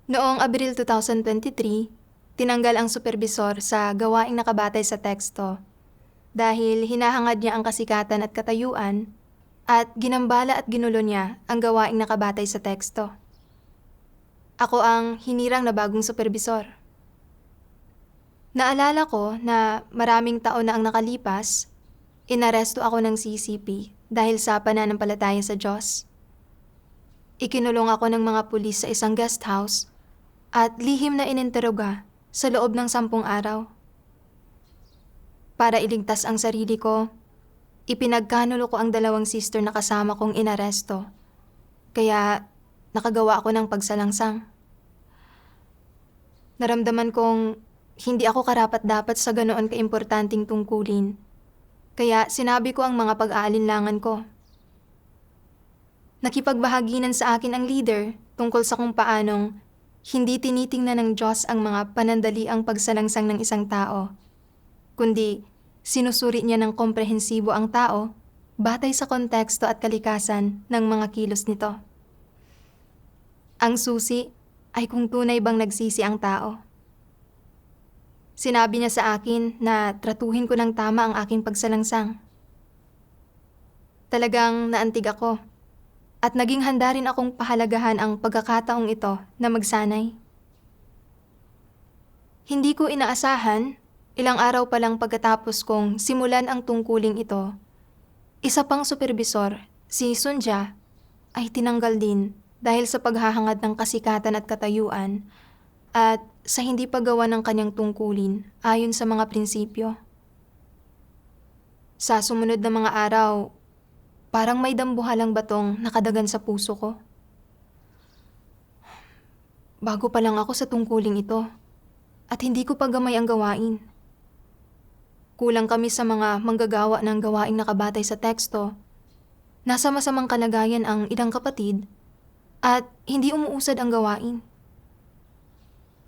Noong Abril 2023, tinanggal ang superbisor sa gawaing nakabatay sa teksto dahil hinahangad niya ang kasikatan at katayuan at ginambala at ginulo niya ang gawaing nakabatay sa teksto. Ako ang hinirang na bagong superbisor. Naalala ko na maraming taon na ang nakalipas, inaresto ako ng CCP dahil sa pananampalataya sa Diyos. Ikinulong ako ng mga pulis sa isang guest house at lihim na ininteroga sa loob ng 10 araw. Para iligtas ang sarili ko, ipinagkanulo ko ang 2 sister na kasama kong inaresto, kaya nakagawa ako ng pagsalangsang. Naramdaman kong hindi ako karapat-dapat sa ganoon kaimportanteng tungkulin, kaya sinabi ko ang mga pag-aalinlangan ko. Nakipagbahaginan sa akin ang leader tungkol sa kung paanong hindi tinitingnan ng Diyos ang mga panandaliang pagsalangsang ng isang tao, kundi sinusuri niya ng komprehensibo ang tao batay sa konteksto at kalikasan ng mga kilos nito. Ang susi ay kung tunay bang nagsisi ang tao. Sinabi niya sa akin na tratuhin ko ng tama ang aking pagsalangsang. Talagang naantig ako. At naging handa rin akong pahalagahan ang pagkakataong ito na magsanay. Hindi ko inaasahan, ilang araw pa lang pagkatapos kong simulan ang tungkuling ito, isa pang superbisor, si Sunja, ay tinanggal din dahil sa paghahangad ng kasikatan at katayuan at sa hindi paggawa ng kanyang tungkulin ayon sa mga prinsipyo. Sa sumunod na mga araw, parang may dambuhalang batong nakadagan sa puso ko. Bago pa lang ako sa tungkuling ito at hindi ko pa gamay ang gawain. Kulang kami sa mga manggagawa ng gawaing nakabatay sa teksto. Nasa masamang kalagayan ang ilang kapatid at hindi umuusad ang gawain.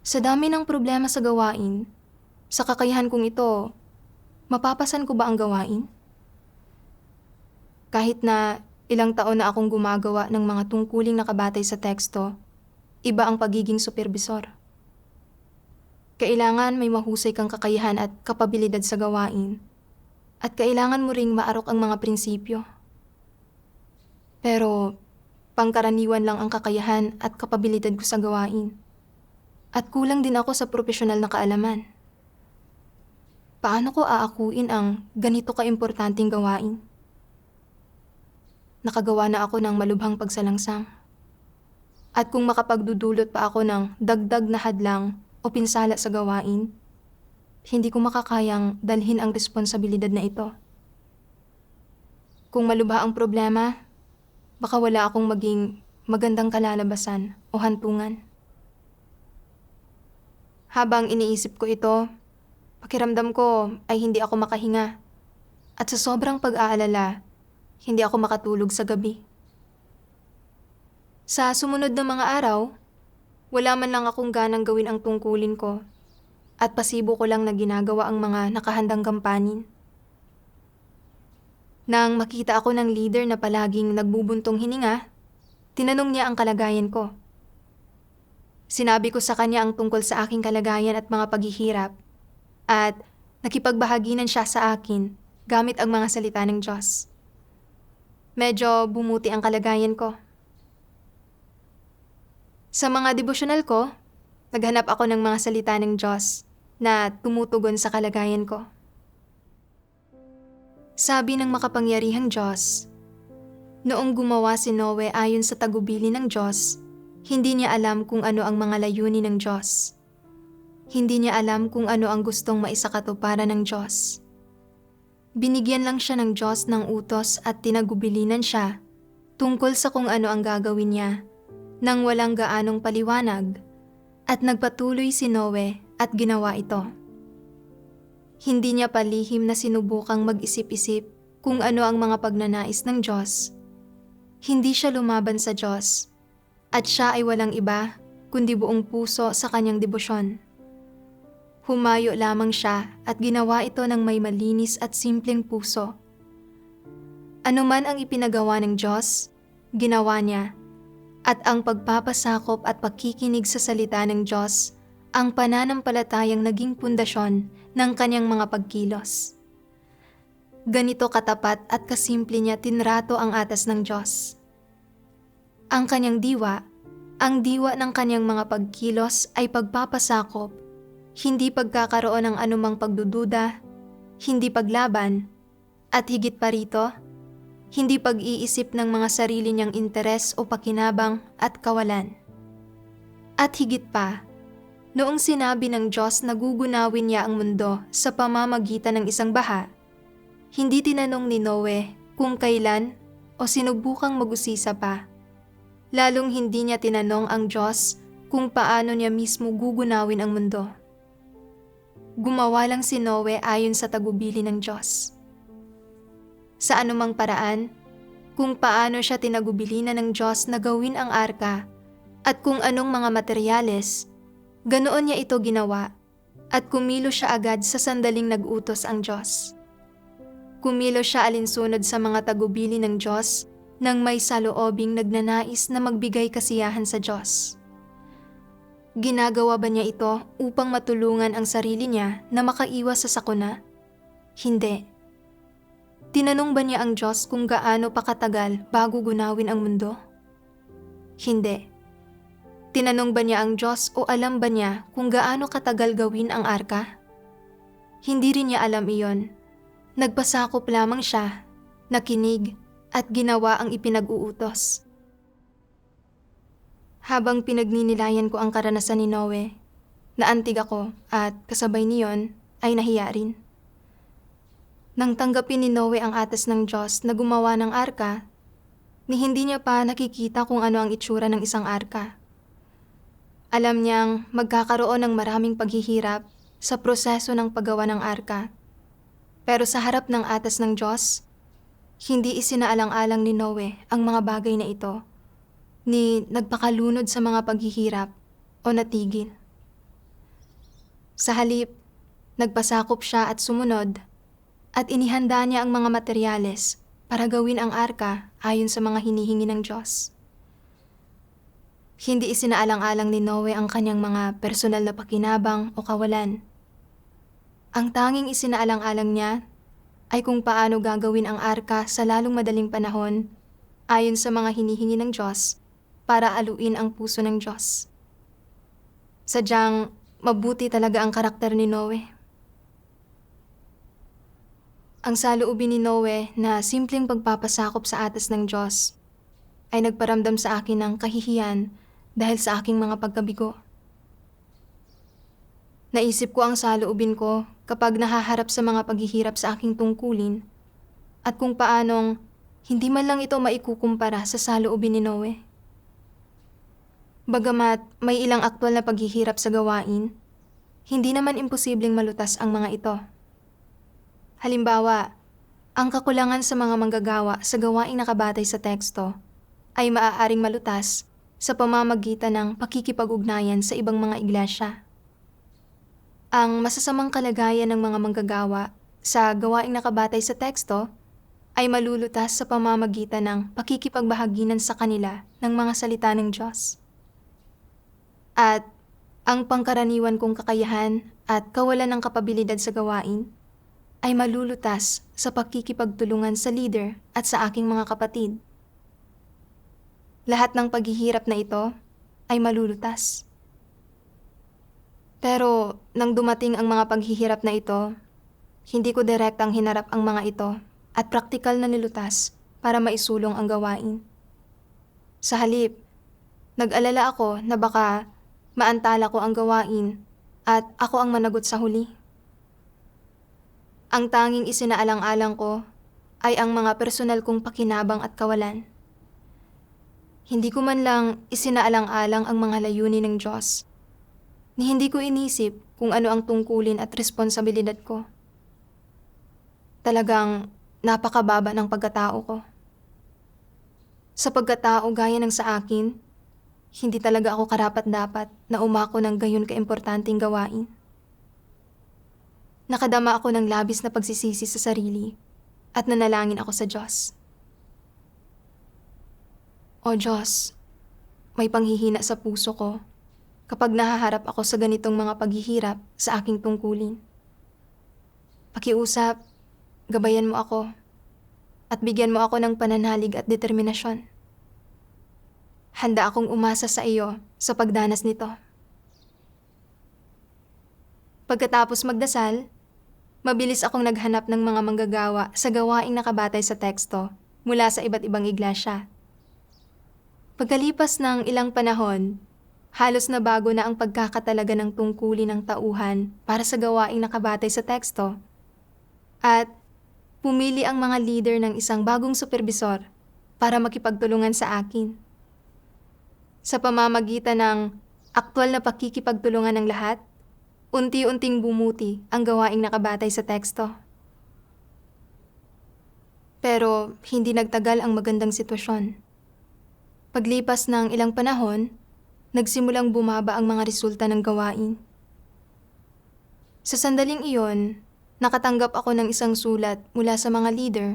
Sa dami ng problema sa gawain, sa kakayahan kong ito, mapapasan ko ba ang gawain? Kahit na ilang taon na akong gumagawa ng mga tungkuling nakabatay sa teksto, iba ang pagiging superbisor. Kailangan may mahusay kang kakayahan at kapabilidad sa gawain, at kailangan mo ring maarok ang mga prinsipyo. Pero pangkaraniwan lang ang kakayahan at kapabilidad ko sa gawain, at kulang din ako sa profesional na kaalaman. Paano ko aakuin ang ganito kaimportanteng gawain? Nakagawa na ako ng malubhang pagsalangsang. At kung makapagdudulot pa ako ng dagdag na hadlang o pinsala sa gawain, hindi ko makakayang dalhin ang responsibilidad na ito. Kung malubha ang problema, baka wala akong maging magandang kalalabasan o hantungan. Habang iniisip ko ito, pakiramdam ko ay hindi ako makahinga. At sa sobrang pag-aalala, hindi ako makatulog sa gabi. Sa sumunod na mga araw, wala man lang akong ganang gawin ang tungkulin ko at pasibo ko lang na ginagawa ang mga nakahandang gampanin. Nang makita ako ng leader na palaging nagbubuntong hininga, tinanong niya ang kalagayan ko. Sinabi ko sa kanya ang tungkol sa aking kalagayan at mga paghihirap at nakipagbahaginan siya sa akin gamit ang mga salita ng Diyos. Medyo bumuti ang kalagayan ko. Sa mga devosyonal ko, naghanap ako ng mga salita ng Diyos na tumutugon sa kalagayan ko. Sabi ng makapangyarihang Diyos, noong gumawa si Noe ayon sa tagubili ng Diyos, hindi niya alam kung ano ang mga layunin ng Diyos. Hindi niya alam kung ano ang gustong maisakatuparan ng Diyos. Binigyan lang siya ng Diyos ng utos at tinagubilinan siya tungkol sa kung ano ang gagawin niya nang walang gaanong paliwanag at nagpatuloy si Noe at ginawa ito. Hindi niya palihim na sinubukang mag-isip-isip kung ano ang mga pagnanais ng Diyos. Hindi siya lumaban sa Diyos at siya ay walang iba kundi buong puso sa kanyang debosyon. Humayo lamang siya at ginawa ito ng may malinis at simpleng puso. Ano man ang ipinagawa ng Diyos, ginawa niya At ang pagpapasakop at pakikinig sa salita ng Diyos ang pananampalatayang naging pundasyon ng kanyang mga pagkilos. Ganito katapat at kasimple niya tinrato ang atas ng Diyos. Ang kanyang diwa, ang diwa ng kanyang mga pagkilos ay pagpapasakop, hindi pagkakaroon ng anumang pagdududa, hindi paglaban, at higit pa rito, hindi pag-iisip ng mga sarili niyang interes o pakinabang at kawalan. At higit pa, noong sinabi ng Diyos na gugunawin niya ang mundo sa pamamagitan ng isang baha, hindi tinanong ni Noe kung kailan o sinubukang mag-usisa pa. Lalong hindi niya tinanong ang Diyos kung paano niya mismo gugunawin ang mundo. Gumawa lang si Noe ayon sa tagubili ng Diyos. Sa anumang paraan, kung paano siya tinagubilinan ng Diyos na gawin ang arka at kung anong mga materyales, ganoon niya ito ginawa at kumilos siya agad sa sandaling nag-utos ang Diyos. Kumilos siya alinsunod sa mga tagubili ng Diyos nang may saloobing nagnanais na magbigay kasiyahan sa Diyos. Ginagawa ba niya ito upang matulungan ang sarili niya na makaiwas sa sakuna? Hindi. Tinanong ba niya ang Diyos kung gaano pa katagal bago gunawin ang mundo? Hindi. Tinanong ba niya ang Diyos o alam ba niya kung gaano katagal gawin ang arka? Hindi rin niya alam iyon. Nagpasakop lamang siya, nakinig at ginawa ang ipinag-uutos. Habang pinagninilayan ko ang karanasan ni Noe, naantig ako at kasabay niyon ay nahiya rin. Nang tanggapin ni Noe ang atas ng Diyos na gumawa ng arka, ni hindi niya pa nakikita kung ano ang itsura ng isang arka. Alam niyang magkakaroon ng maraming paghihirap sa proseso ng paggawa ng arka. Pero sa harap ng atas ng Diyos, hindi isinaalang-alang ni Noe ang mga bagay na ito, ni nagpakalunod sa mga paghihirap o natigil. Sa halip, nagpasakop siya at sumunod, at inihanda niya ang mga materyales para gawin ang arka ayon sa mga hinihingi ng Diyos. Hindi isinaalang-alang ni Noe ang kanyang mga personal na pakinabang o kawalan. Ang tanging isinaalang-alang niya ay kung paano gagawin ang arka sa lalong madaling panahon ayon sa mga hinihingi ng Diyos para aluin ang puso ng Diyos. Sadyang mabuti talaga ang karakter ni Noe. Ang saloobin ni Noe na simpleng pagpapasakop sa atas ng Diyos ay nagparamdam sa akin ng kahihiyan dahil sa aking mga pagkabigo. Naisip ko ang saloobin ko kapag nahaharap sa mga paghihirap sa aking tungkulin at kung paanong hindi man lang ito maikukumpara sa saloobin ni Noe. Bagamat may ilang aktwal na paghihirap sa gawain, hindi naman imposibleng malutas ang mga ito. Halimbawa, ang kakulangan sa mga manggagawa sa gawaing nakabatay sa teksto ay maaaring malutas sa pamamagitan ng pakikipag-ugnayan sa ibang mga iglesia. Ang masasamang kalagayan ng mga manggagawa sa gawaing nakabatay sa teksto ay malulutas sa pamamagitan ng pakikipagbahaginan sa kanila ng mga salita ng Diyos. At ang pangkaraniwan kong kakayahan at kawalan ng kapabilidad sa gawain ay malulutas sa pakikipagtulungan sa leader at sa aking mga kapatid. Lahat ng paghihirap na ito ay malulutas. Pero nang dumating ang mga paghihirap na ito, hindi ko direktang hinarap ang mga ito at praktikal na nilutas para maisulong ang gawain. Sa halip, nag-alala ako na baka maantala ko ang gawain at ako ang managot sa huli. Ang tanging isinaalang-alang ko ay ang mga personal kong pakinabang at kawalan. Hindi ko man lang isinaalang-alang ang mga layunin ng Diyos, ni hindi ko inisip kung ano ang tungkulin at responsibilidad ko. Talagang napakababa ng pagkatao ko. Sa pagkatao gaya ng sa akin, hindi talaga ako karapat-dapat na umako ng gayon kaimportanteng gawain. Nakadama ako ng labis na pagsisisi sa sarili at nanalangin ako sa Diyos. O Diyos, may panghihina sa puso ko kapag nahaharap ako sa ganitong mga paghihirap sa aking tungkulin. Pakiusap, gabayan mo ako at bigyan mo ako ng pananalig at determinasyon. Handa akong umasa sa iyo sa pagdanas nito. Pagkatapos magdasal, mabilis akong naghanap ng mga manggagawa sa gawaing nakabatay sa teksto mula sa iba't ibang iglesia. Pagkalipas ng ilang panahon, halos na bago na ang pagkakatalaga ng tungkulin ng tauhan para sa gawaing nakabatay sa teksto at pumili ang mga leader ng isang bagong supervisor para makipagtulungan sa akin. Sa pamamagitan ng aktwal na pakikipagtulungan ng lahat, unti-unting bumuti ang gawaing nakabatay sa teksto. Pero hindi nagtagal ang magandang sitwasyon. Paglipas ng ilang panahon, nagsimulang bumaba ang mga resulta ng gawain. Sa sandaling iyon, nakatanggap ako ng isang sulat mula sa mga leader.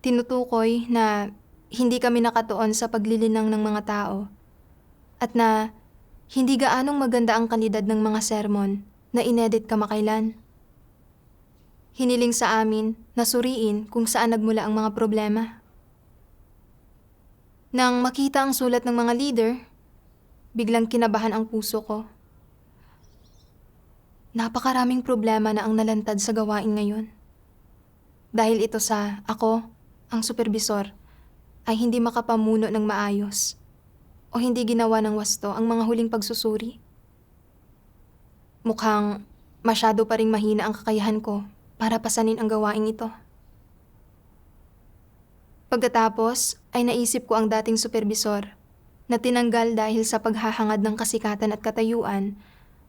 Tinutukoy na hindi kami nakatuon sa paglilinang ng mga tao at na hindi gaanong maganda ang kalidad ng mga sermon na inedit kamakailan. Hiniling sa amin na suriin kung saan nagmula ang mga problema. Nang makita ang sulat ng mga leader, biglang kinabahan ang puso ko. Napakaraming problema na ang nalantad sa gawain ngayon. Dahil ito sa ako, ang supervisor, ay hindi makapamuno ng maayos o hindi ginawa ng wasto ang mga huling pagsusuri. Mukhang masyado pa ring mahina ang kakayahan ko para pasanin ang gawain ito. Pagkatapos ay naisip ko ang dating supervisor na tinanggal dahil sa paghahangad ng kasikatan at katayuan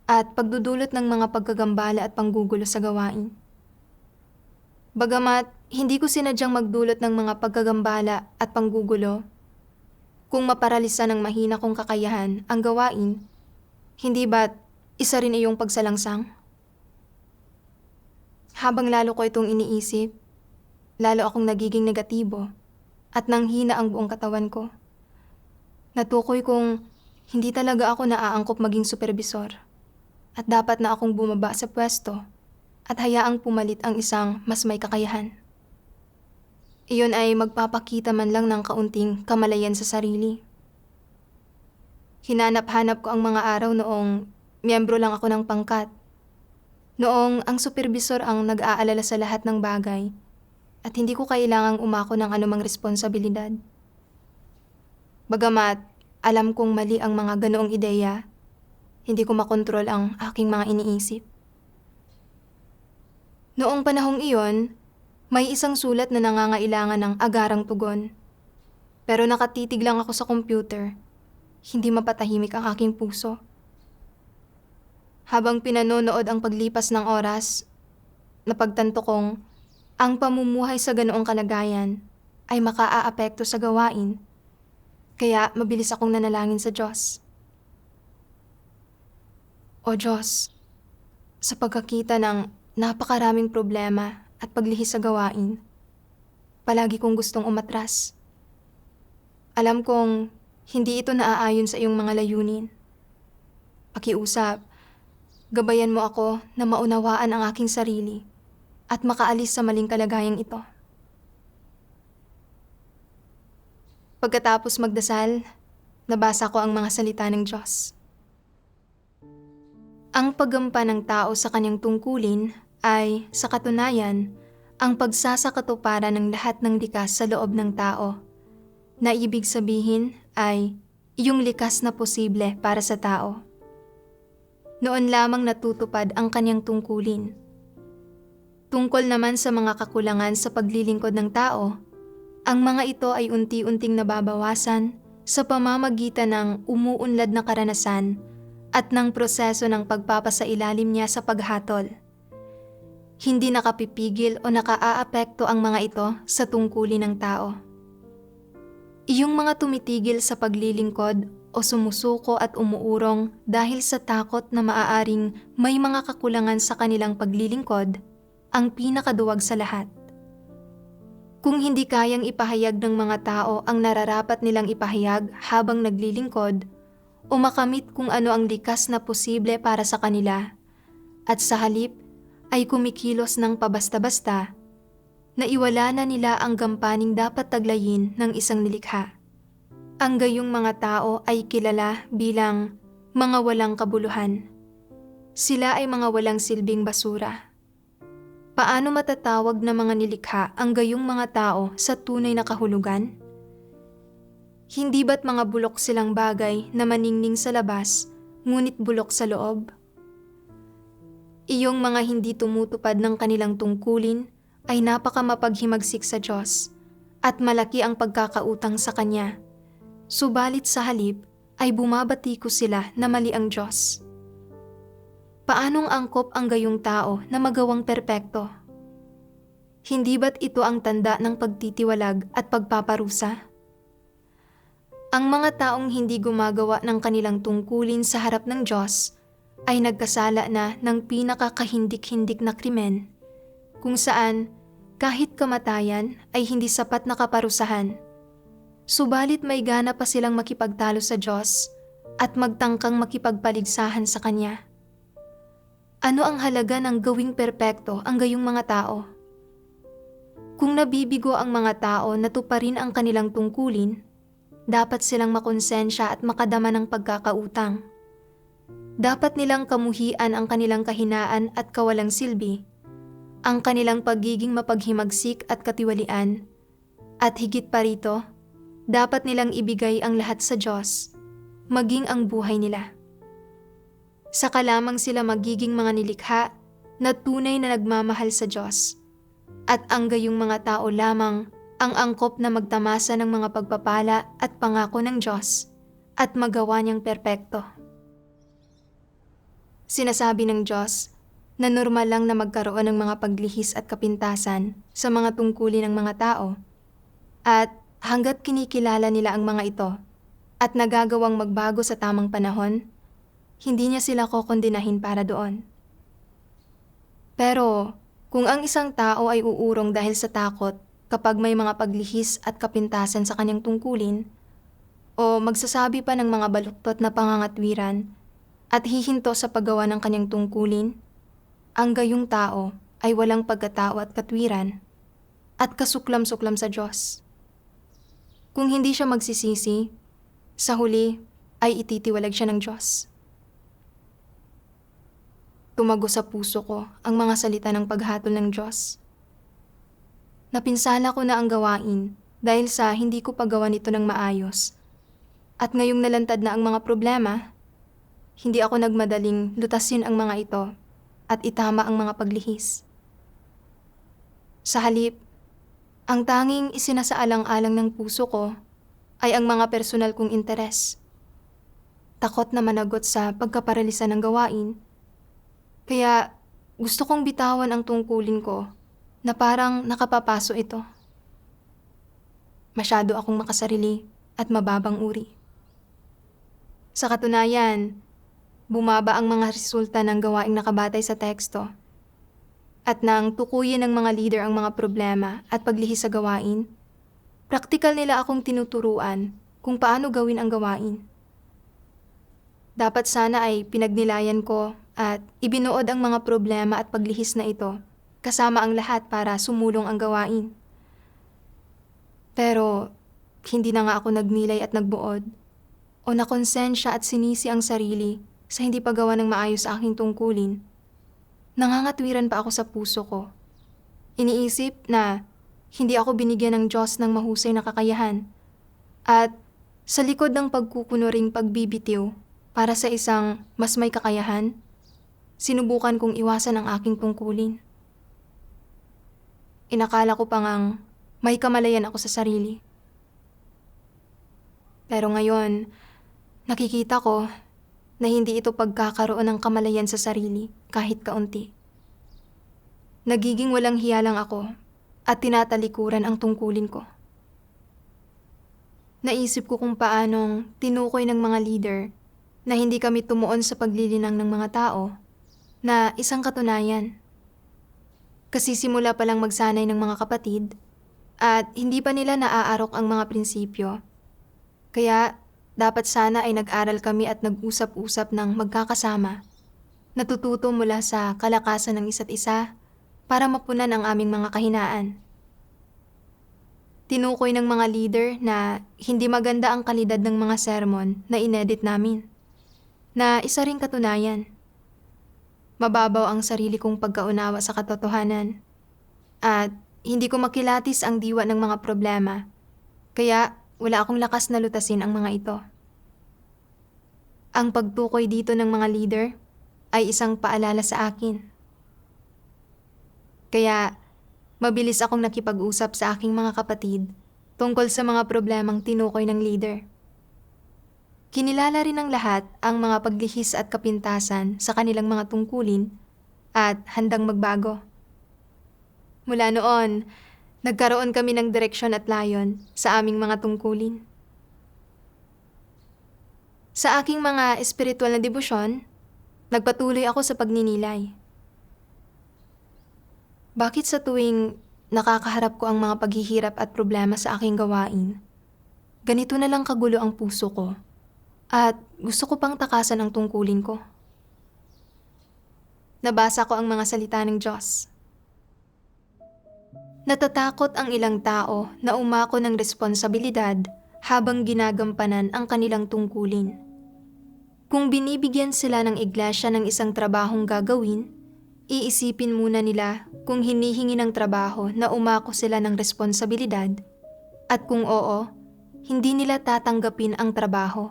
at pagdudulot ng mga pagkagambala at panggugulo sa gawain. Bagamat hindi ko sinadyang magdulot ng mga pagkagambala at panggugulo, kung maparalisa ng mahina kong kakayahan ang gawain, hindi ba't isa rin iyong pagsalangsang? Habang lalo ko itong iniisip, lalo akong nagiging negatibo at nanghina ang buong katawan ko. Natukoy kong hindi talaga ako naaangkop maging supervisor at dapat na akong bumaba sa pwesto at hayaang pumalit ang isang mas may kakayahan. Iyon ay magpapakita man lang ng kaunting kamalayan sa sarili. Hinanap-hanap ko ang mga araw noong miyembro lang ako ng pangkat. Noong ang supervisor ang nag-aalala sa lahat ng bagay at hindi ko kailangang umako ng anumang responsibilidad. Bagamat alam kong mali ang mga ganoong ideya, hindi ko makontrol ang aking mga iniisip. Noong panahong iyon, may isang sulat na nangangailangan ng agarang tugon. Pero nakatitig lang ako sa computer, hindi mapatahimik ang aking puso. Habang pinanonood ang paglipas ng oras, napagtanto kong ang pamumuhay sa ganoong kalagayan ay makaaapekto sa gawain, kaya mabilis akong nanalangin sa Diyos. O Diyos, sa pagkakita ng napakaraming problema at paglihis sa gawain, palagi kong gustong umatras. Alam kong hindi ito naaayon sa iyong mga layunin. Pakiusap, gabayan mo ako na maunawaan ang aking sarili at makaalis sa maling kalagayang ito. Pagkatapos magdasal, nabasa ko ang mga salita ng Diyos. Ang paggampan ng tao sa kanyang tungkulin ay, sa katunayan, ang pagsasakatuparan ng lahat ng likas sa loob ng tao, na ibig sabihin ay iyong likas na posible para sa tao. Noon lamang natutupad ang kanyang tungkulin. Tungkol naman sa mga kakulangan sa paglilingkod ng tao, ang mga ito ay unti-unting nababawasan sa pamamagitan ng umuunlad na karanasan at ng proseso ng pagpapasailalim niya sa paghatol. Hindi nakapipigil o nakaaapekto ang mga ito sa tungkulin ng tao. Iyong mga tumitigil sa paglilingkod o sumusuko at umuurong dahil sa takot na maaaring may mga kakulangan sa kanilang paglilingkod, ang pinakaduwag sa lahat. Kung hindi kayang ipahayag ng mga tao ang nararapat nilang ipahayag habang naglilingkod, o makamit kung ano ang likas na posible para sa kanila, at sa halip ay kumikilos ng pabasta-basta, naiwala na nila ang gampaning dapat taglayin ng isang nilikha. Ang gayong mga tao ay kilala bilang mga walang kabuluhan. Sila ay mga walang silbing basura. Paano matatawag na mga nilikha ang gayong mga tao sa tunay na kahulugan? Hindi ba't mga bulok silang bagay na maningning sa labas, ngunit bulok sa loob? Iyong mga hindi tumutupad ng kanilang tungkulin ay napakamapaghimagsik sa Diyos at malaki ang pagkakautang sa Kanya. Subalit sa halip ay bumabatiko sila na mali ang Diyos. Paanong angkop ang gayong tao na magawang perpekto? Hindi ba't ito ang tanda ng pagtitiwalag at pagpaparusa? Ang mga taong hindi gumagawa ng kanilang tungkulin sa harap ng Diyos ay nagkasala na ng pinakakahindik-hindik na krimen, kung saan kahit kamatayan ay hindi sapat na kaparusahan. Subalit may gana pa silang makipagtalo sa Diyos at magtangkang makipagpaligsahan sa Kanya. Ano ang halaga ng gawing perpekto ang gayong mga tao? Kung nabibigo ang mga tao na tuparin ang kanilang tungkulin, dapat silang makonsensya at makadama ng pagkakautang. Dapat nilang kamuhian ang kanilang kahinaan at kawalang silbi, ang kanilang pagiging mapaghimagsik at katiwalian, at higit pa rito, dapat nilang ibigay ang lahat sa Diyos, maging ang buhay nila. Saka lamang sila magiging mga nilikha na tunay na nagmamahal sa Diyos, at ang gayong mga tao lamang ang angkop na magtamasa ng mga pagpapala at pangako ng Diyos at magawa niyang perpekto. Sinasabi ng Diyos na normal lang na magkaroon ng mga paglihis at kapintasan sa mga tungkulin ng mga tao, at hanggat kinikilala nila ang mga ito at nagagawang magbago sa tamang panahon, hindi niya sila kokondinahin para doon. Pero kung ang isang tao ay uurong dahil sa takot kapag may mga paglihis at kapintasan sa kanyang tungkulin, o magsasabi pa ng mga baluktot na pangangatwiran at hihinto sa paggawa ng kanyang tungkulin, ang gayong tao ay walang pagkatao at katwiran at kasuklam-suklam sa Diyos. Kung hindi siya magsisisi, sa huli ay ititiwalag siya ng Diyos. Tumago sa puso ko ang mga salita ng paghatol ng Diyos. Napinsala ko na ang gawain dahil sa hindi ko paggawa nito ng maayos. At ngayong nalantad na ang mga problema, hindi ako nagmadaling lutasin ang mga ito at itama ang mga paglihis. Sa halip, ang tanging isinasaalang-alang ng puso ko ay ang mga personal kong interes. Takot na managot sa pagkaparalisa ng gawain, kaya gusto kong bitawan ang tungkulin ko na parang nakapapaso ito. Masyado akong makasarili at mababang uri. Sa katunayan, bumaba ang mga resulta ng gawaing nakabatay sa teksto. At nang tukuyin ng mga leader ang mga problema at paglihis sa gawain, praktikal nila akong tinuturuan kung paano gawin ang gawain. Dapat sana ay pinagnilayan ko at ibinuod ang mga problema at paglihis na ito kasama ang lahat para sumulong ang gawain. Pero hindi na nga ako nagnilay at nagbuod o nakonsensya at sinisi ang sarili sa hindi paggawa ng maayos sa aking tungkulin. Nangangatwiran pa ako sa puso ko. Iniisip na hindi ako binigyan ng Diyos ng mahusay na kakayahan at sa likod ng pagkukunuring pagbibitiw para sa isang mas may kakayahan, sinubukan kong iwasan ang aking tungkulin. Inakala ko pa ngang may kamalayan ako sa sarili. Pero ngayon, nakikita ko na hindi ito pagkakaroon ng kamalayan sa sarili kahit kaunti. Nagiging walang hiyalang ako at tinatalikuran ang tungkulin ko. Naisip ko kung paanong tinukoy ng mga leader na hindi kami tumuon sa paglilinang ng mga tao na isang katunayan. Kasi simula palang magsanay ng mga kapatid At hindi pa nila naaarok ang mga prinsipyo. Kaya dapat sana ay nag-aral kami at nag-usap-usap ng magkakasama. Natututo mula sa kalakasan ng isa't isa para mapunan ang aming mga kahinaan. Tinukoy ng mga leader na hindi maganda ang kalidad ng mga sermon na inedit namin. Na isa ring katunayan. Mababaw ang sarili kong pagkaunawa sa katotohanan. At hindi ko makilatis ang diwa ng mga problema. Kaya wala akong lakas na lutasin ang mga ito. Ang pagtukoy dito ng mga leader ay isang paalala sa akin. Kaya mabilis akong nakipag-usap sa aking mga kapatid tungkol sa mga problemang tinukoy ng leader. Kinilala rin ng lahat ang mga paglihis at kapintasan sa kanilang mga tungkulin at handang magbago. Mula noon, nagkaroon kami ng direksyon at layon sa aming mga tungkulin. Sa aking mga espiritual na debosyon, nagpatuloy ako sa pagninilay. Bakit sa tuwing nakakaharap ko ang mga paghihirap at problema sa aking gawain, ganito na lang kagulo ang puso ko at gusto ko pang takasan ang tungkulin ko? Nabasa ko ang mga salita ng Diyos. Natatakot ang ilang tao na umako ng responsibilidad habang ginagampanan ang kanilang tungkulin. Kung binibigyan sila ng iglesia ng isang trabahong gagawin, iisipin muna nila kung hinihingi ng trabaho na umako sila ng responsibilidad at kung oo, hindi nila tatanggapin ang trabaho.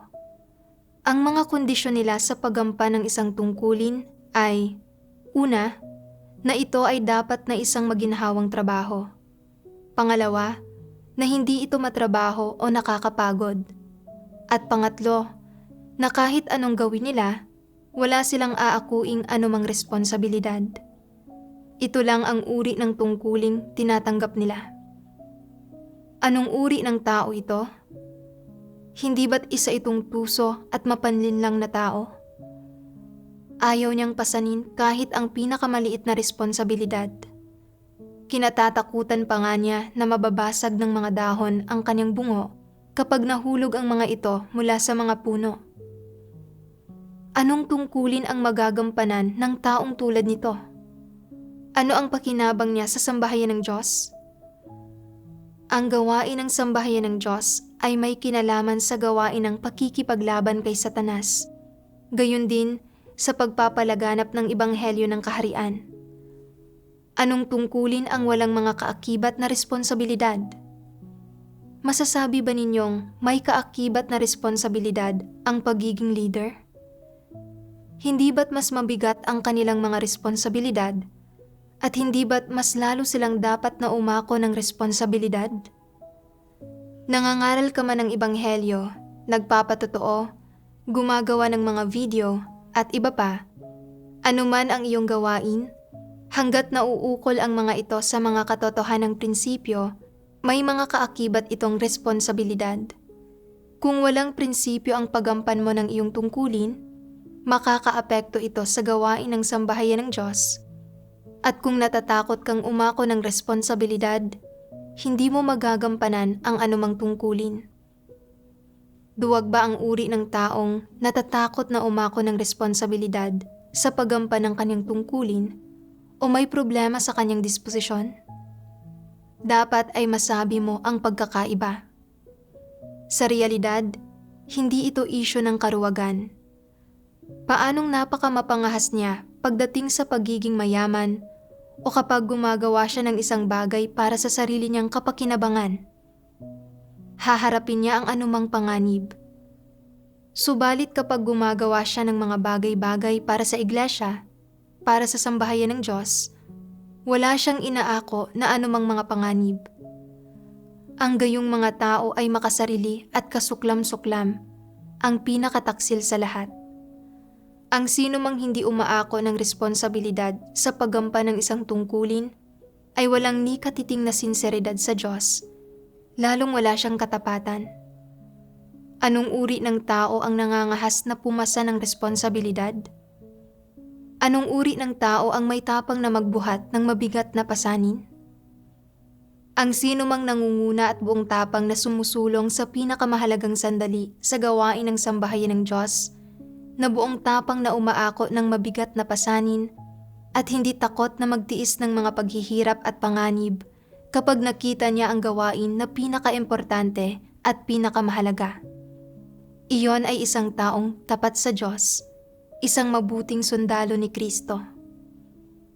Ang mga kondisyon nila sa paggampan ng isang tungkulin ay: una, na ito ay dapat na isang maginhawang trabaho. Pangalawa, na hindi ito matrabaho o nakakapagod. At pangatlo, na kahit anong gawin nila, wala silang aakuing anumang responsibilidad. Ito lang ang uri ng tungkuling tinatanggap nila. Anong uri ng tao ito? Hindi ba't isa itong tuso at mapanlinlang na tao? Ayaw niyang pasanin kahit ang pinakamaliit na responsibilidad. Kinatatakutan pa nga niya na mababasag ng mga dahon ang kanyang bungo kapag nahulog ang mga ito mula sa mga puno. Anong tungkulin ang magagampanan ng taong tulad nito? Ano ang pakinabang niya sa sambahayan ng Diyos? Ang gawain ng sambahayan ng Diyos ay may kinalaman sa gawain ng pakikipaglaban kay Satanas. Gayon din sa pagpapalaganap ng ebanghelyo ng kaharian. Anong tungkulin ang walang mga kaakibat na responsibilidad? Masasabi ba ninyong may kaakibat na responsibilidad ang pagiging leader? Hindi ba't mas mabigat ang kanilang mga responsibilidad? At hindi ba't mas lalo silang dapat na umako ng responsibilidad? Nangangaral ka man ng ebanghelyo, nagpapatotoo, gumagawa ng mga video, at iba pa, anuman ang iyong gawain, hanggat nauukol ang mga ito sa mga katotohanang prinsipyo, may mga kaakibat itong responsibilidad. Kung walang prinsipyo ang paggampan mo ng iyong tungkulin, makakaapekto ito sa gawain ng sambahayan ng Diyos. At kung natatakot kang umako ng responsibilidad, hindi mo magagampanan ang anumang tungkulin. Duwag ba ang uri ng taong natatakot na umako ng responsibilidad sa paggampan ng kanyang tungkulin o may problema sa kanyang disposisyon? Dapat ay masabi mo ang pagkakaiba. Sa realidad, hindi ito isyu ng karuwagan. Paanong napakamapangahas niya pagdating sa pagiging mayaman o kapag gumagawa siya ng isang bagay para sa sarili niyang kapakinabangan? Haharapin niya ang anumang panganib. Subalit kapag gumagawa siya ng mga bagay-bagay para sa iglesia, para sa sambahayan ng Diyos, wala siyang inaako na anumang mga panganib. Ang gayong mga tao ay makasarili at kasuklam-suklam, ang pinakataksil sa lahat. Ang sino mang hindi umaako ng responsibilidad sa paggampan ng isang tungkulin ay walang ni katiting na sinseridad sa Diyos, lalong wala siyang katapatan. Anong uri ng tao ang nangangahas na pumasa ng responsibilidad? Anong uri ng tao ang may tapang na magbuhat ng mabigat na pasanin? Ang sino mang nangunguna at buong tapang na sumusulong sa pinakamahalagang sandali sa gawain ng sambahayan ng Diyos, na buong tapang na umaako ng mabigat na pasanin at hindi takot na magtiis ng mga paghihirap at panganib kapag nakita niya ang gawain na pinakaimportante at pinakamahalaga. Iyon ay isang taong tapat sa Diyos, isang mabuting sundalo ni Kristo.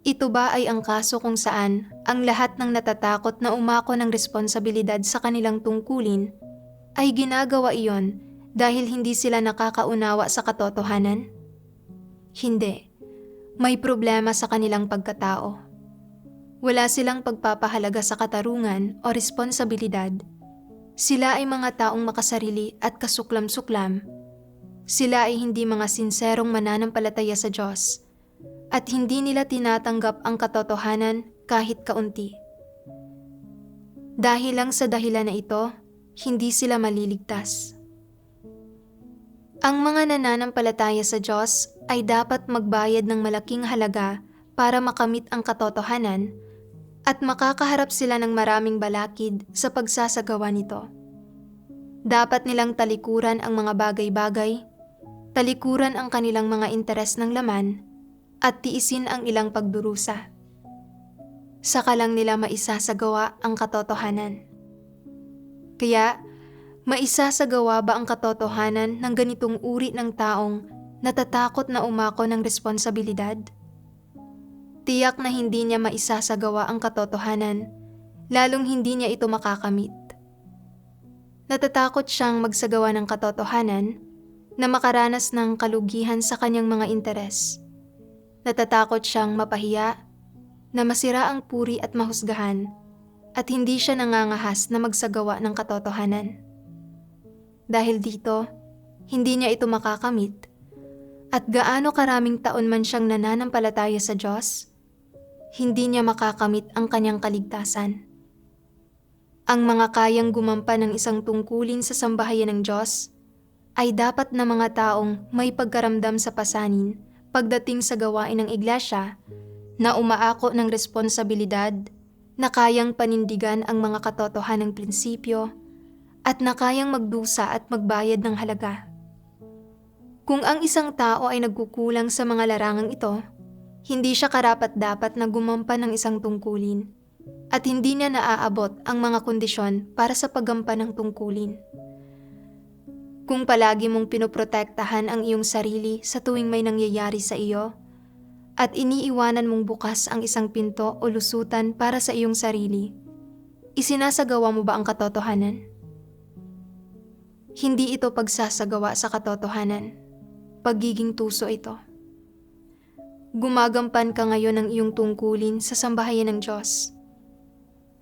Ito ba ay ang kaso kung saan ang lahat ng natatakot na umako ng responsibilidad sa kanilang tungkulin ay ginagawa iyon dahil hindi sila nakakaunawa sa katotohanan? Hindi. May problema sa kanilang pagkatao. Wala silang pagpapahalaga sa katarungan o responsibilidad. Sila ay mga taong makasarili at kasuklam-suklam. Sila ay hindi mga sinserong mananampalataya sa Diyos at hindi nila tinatanggap ang katotohanan kahit kaunti. Dahil lang sa dahilan na ito, hindi sila maliligtas. Ang mga nananampalataya sa Diyos ay dapat magbayad ng malaking halaga para makamit ang katotohanan at makakaharap sila ng maraming balakid sa pagsasagawa nito. Dapat nilang talikuran ang mga bagay-bagay, talikuran ang kanilang mga interes ng laman, at tiisin ang ilang pagdurusa. Saka lang nila maisasagawa ang katotohanan. Kaya, maisasagawa ba ang katotohanan ng ganitong uri ng taong natatakot na umako ng responsibilidad? Tiyak na hindi niya maisasagawa ang katotohanan, lalong hindi niya ito makakamit. Natatakot siyang magsagawa ng katotohanan na makaranas ng kalugihan sa kanyang mga interes. Natatakot siyang mapahiya, na masira ang puri at mahusgahan, at hindi siya nangangahas na magsagawa ng katotohanan. Dahil dito, hindi niya ito makakamit, at gaano karaming taon man siyang nananampalataya sa Diyos, hindi niya makakamit ang kanyang kaligtasan. Ang mga kayang gumampan ng isang tungkulin sa sambahayan ng Diyos ay dapat na mga taong may pagkaramdam sa pasanin pagdating sa gawain ng iglesia, na umaako ng responsibilidad, na kayang panindigan ang mga katotohanang prinsipyo, at na kayang magdusa at magbayad ng halaga. Kung ang isang tao ay nagkukulang sa mga larangang ito, hindi siya karapat-dapat na gumampan ng isang tungkulin, at hindi niya naaabot ang mga kondisyon para sa paggampan ng tungkulin. Kung palagi mong pinoprotektahan ang iyong sarili sa tuwing may nangyayari sa iyo, at iniiwanan mong bukas ang isang pinto o lusutan para sa iyong sarili, isinasagawa mo ba ang katotohanan? Hindi ito pagsasagawa sa katotohanan, pagiging tuso ito. Gumagampan ka ngayon ng iyong tungkulin sa sambahayan ng Diyos.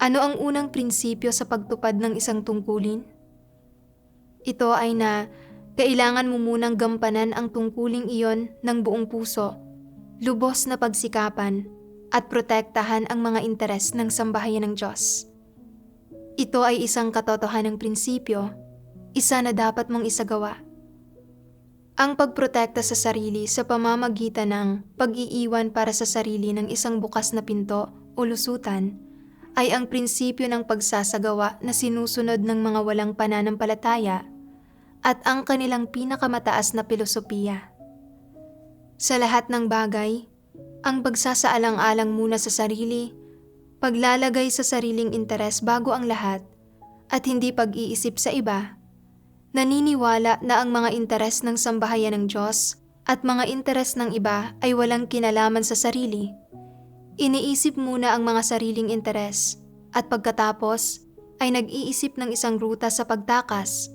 Ano ang unang prinsipyo sa pagtupad ng isang tungkulin? Ito ay na kailangan mo munang gampanan ang tungkuling iyon ng buong puso, lubos na pagsikapan, at protektahan ang mga interes ng sambahayan ng Diyos. Ito ay isang katotohanang prinsipyo, isa na dapat mong isagawa. Ang pagprotekta sa sarili sa pamamagitan ng pag-iiwan para sa sarili ng isang bukas na pinto o lusutan ay ang prinsipyo ng pagsasagawa na sinusunod ng mga walang pananampalataya at ang kanilang pinakamataas na pilosopiya. Sa lahat ng bagay, ang pagsasaalang-alang muna sa sarili, paglalagay sa sariling interes bago ang lahat, at hindi pag-iisip sa iba, naniniwala na ang mga interes ng sambahayan ng Diyos at mga interes ng iba ay walang kinalaman sa sarili. Iniisip muna ang mga sariling interes at pagkatapos ay nag-iisip ng isang ruta sa pagtakas.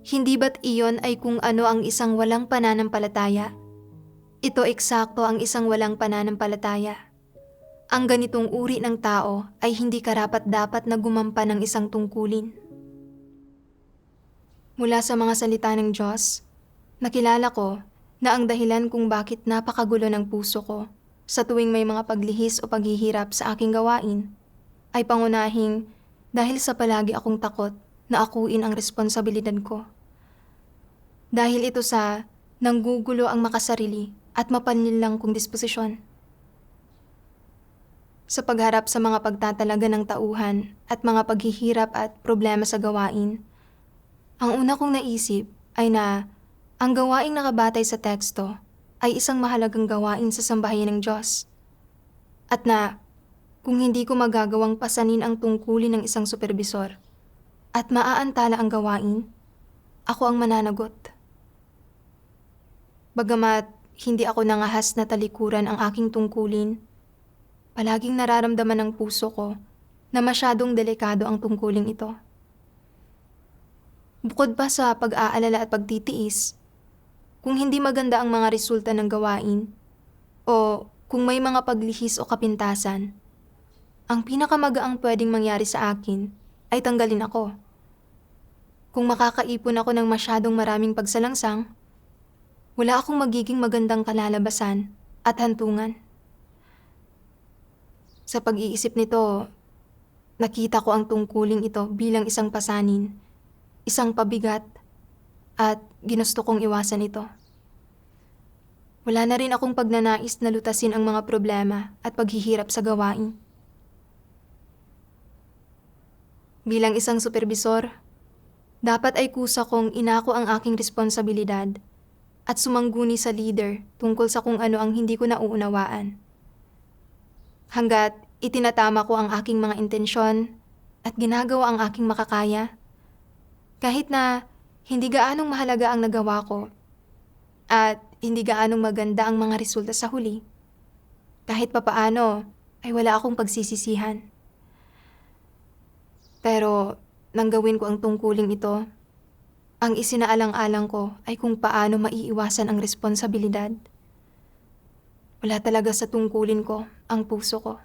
Hindi ba't iyon ay kung ano ang isang walang pananampalataya? Ito eksakto ang isang walang pananampalataya. Ang ganitong uri ng tao ay hindi karapat-dapat na gumampan ng isang tungkulin. Mula sa mga salita ng Diyos, nakilala ko na ang dahilan kung bakit napakagulo ng puso ko sa tuwing may mga paglihis o paghihirap sa aking gawain ay pangunahing dahil sa palagi akong takot na akuin ang responsibilidad ko. Dahil ito sa nanggugulo ang makasarili at mapanlinlang kong disposisyon. Sa pagharap sa mga pagtatalaga ng tauhan at mga paghihirap at problema sa gawain, ang una kong naisip ay na ang gawaing nakabatay sa teksto ay isang mahalagang gawain sa sambahayan ng Diyos. At na kung hindi ko magagawang pasanin ang tungkulin ng isang superbisor at maaantala ang gawain, ako ang mananagot. Bagamat hindi ako nangahas na talikuran ang aking tungkulin, palaging nararamdaman ng puso ko na masyadong delikado ang tungkuling ito. Bukod pa sa pag-aalala at pagtitiis, kung hindi maganda ang mga resulta ng gawain o kung may mga paglihis o kapintasan, ang pinakamagaang pwedeng mangyari sa akin ay tanggalin ako. Kung makakaipon ako ng masyadong maraming pagsalangsang, wala akong magiging magandang kalalabasan at hantungan. Sa pag-iisip nito, nakita ko ang tungkuling ito bilang isang pasanin, isang pabigat, at ginusto kong iwasan ito. Wala na rin akong pagnanais na lutasin ang mga problema at paghihirap sa gawain. Bilang isang superbisor, dapat ay kusa kong inako ang aking responsibilidad at sumangguni sa leader tungkol sa kung ano ang hindi ko nauunawaan. Hanggat itinatama ko ang aking mga intensyon at ginagawa ang aking makakaya, kahit na hindi gaanong mahalaga ang nagawa ko at hindi gaanong maganda ang mga resulta sa huli, kahit papaano ay wala akong pagsisisihan. Pero nang gawin ko ang tungkuling ito, ang isinaalang-alang ko ay kung paano maiiwasan ang responsibilidad. Wala talaga sa tungkulin ko ang puso ko.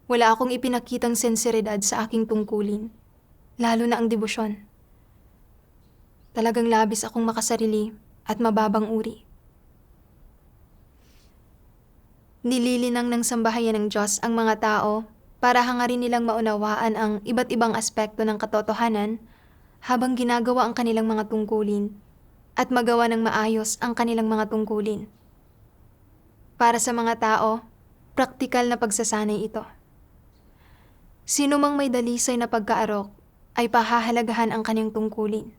Wala akong ipinakitang senseridad sa aking tungkulin, lalo na ang debosyon. Talagang labis akong makasarili at mababang uri. Nililinang ng sambahayan ng Diyos ang mga tao para hangarin nilang maunawaan ang iba't ibang aspekto ng katotohanan habang ginagawa ang kanilang mga tungkulin at magawa ng maayos ang kanilang mga tungkulin. Para sa mga tao, praktikal na pagsasanay ito. Sino mang may dalisay na pagkaarok ay pahahalagahan ang kanyang tungkulin.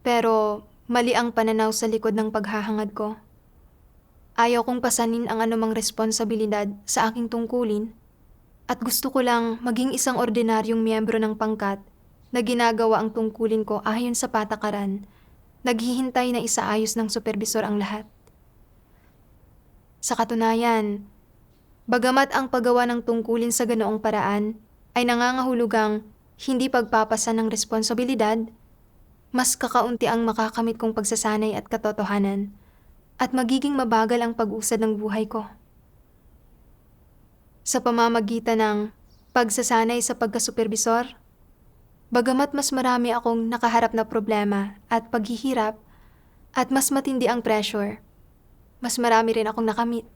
Pero mali ang pananaw sa likod ng paghahangad ko. Ayaw kong pasanin ang anumang responsibilidad sa aking tungkulin at gusto ko lang maging isang ordinaryong miyembro ng pangkat na ginagawa ang tungkulin ko ayon sa patakaran, naghihintay na isaayos ng superbisor ang lahat. Sa katunayan, bagamat ang paggawa ng tungkulin sa ganoong paraan ay nangangahulugang hindi pagpapasa ng responsibilidad, mas kakaunti ang makakamit kong pagsasanay at katotohanan at magiging mabagal ang pag-usad ng buhay ko. Sa pamamagitan ng pagsasanay sa pagkasuperbisor, bagamat mas marami akong nakaharap na problema at paghihirap at mas matindi ang pressure, mas marami rin akong nakamit.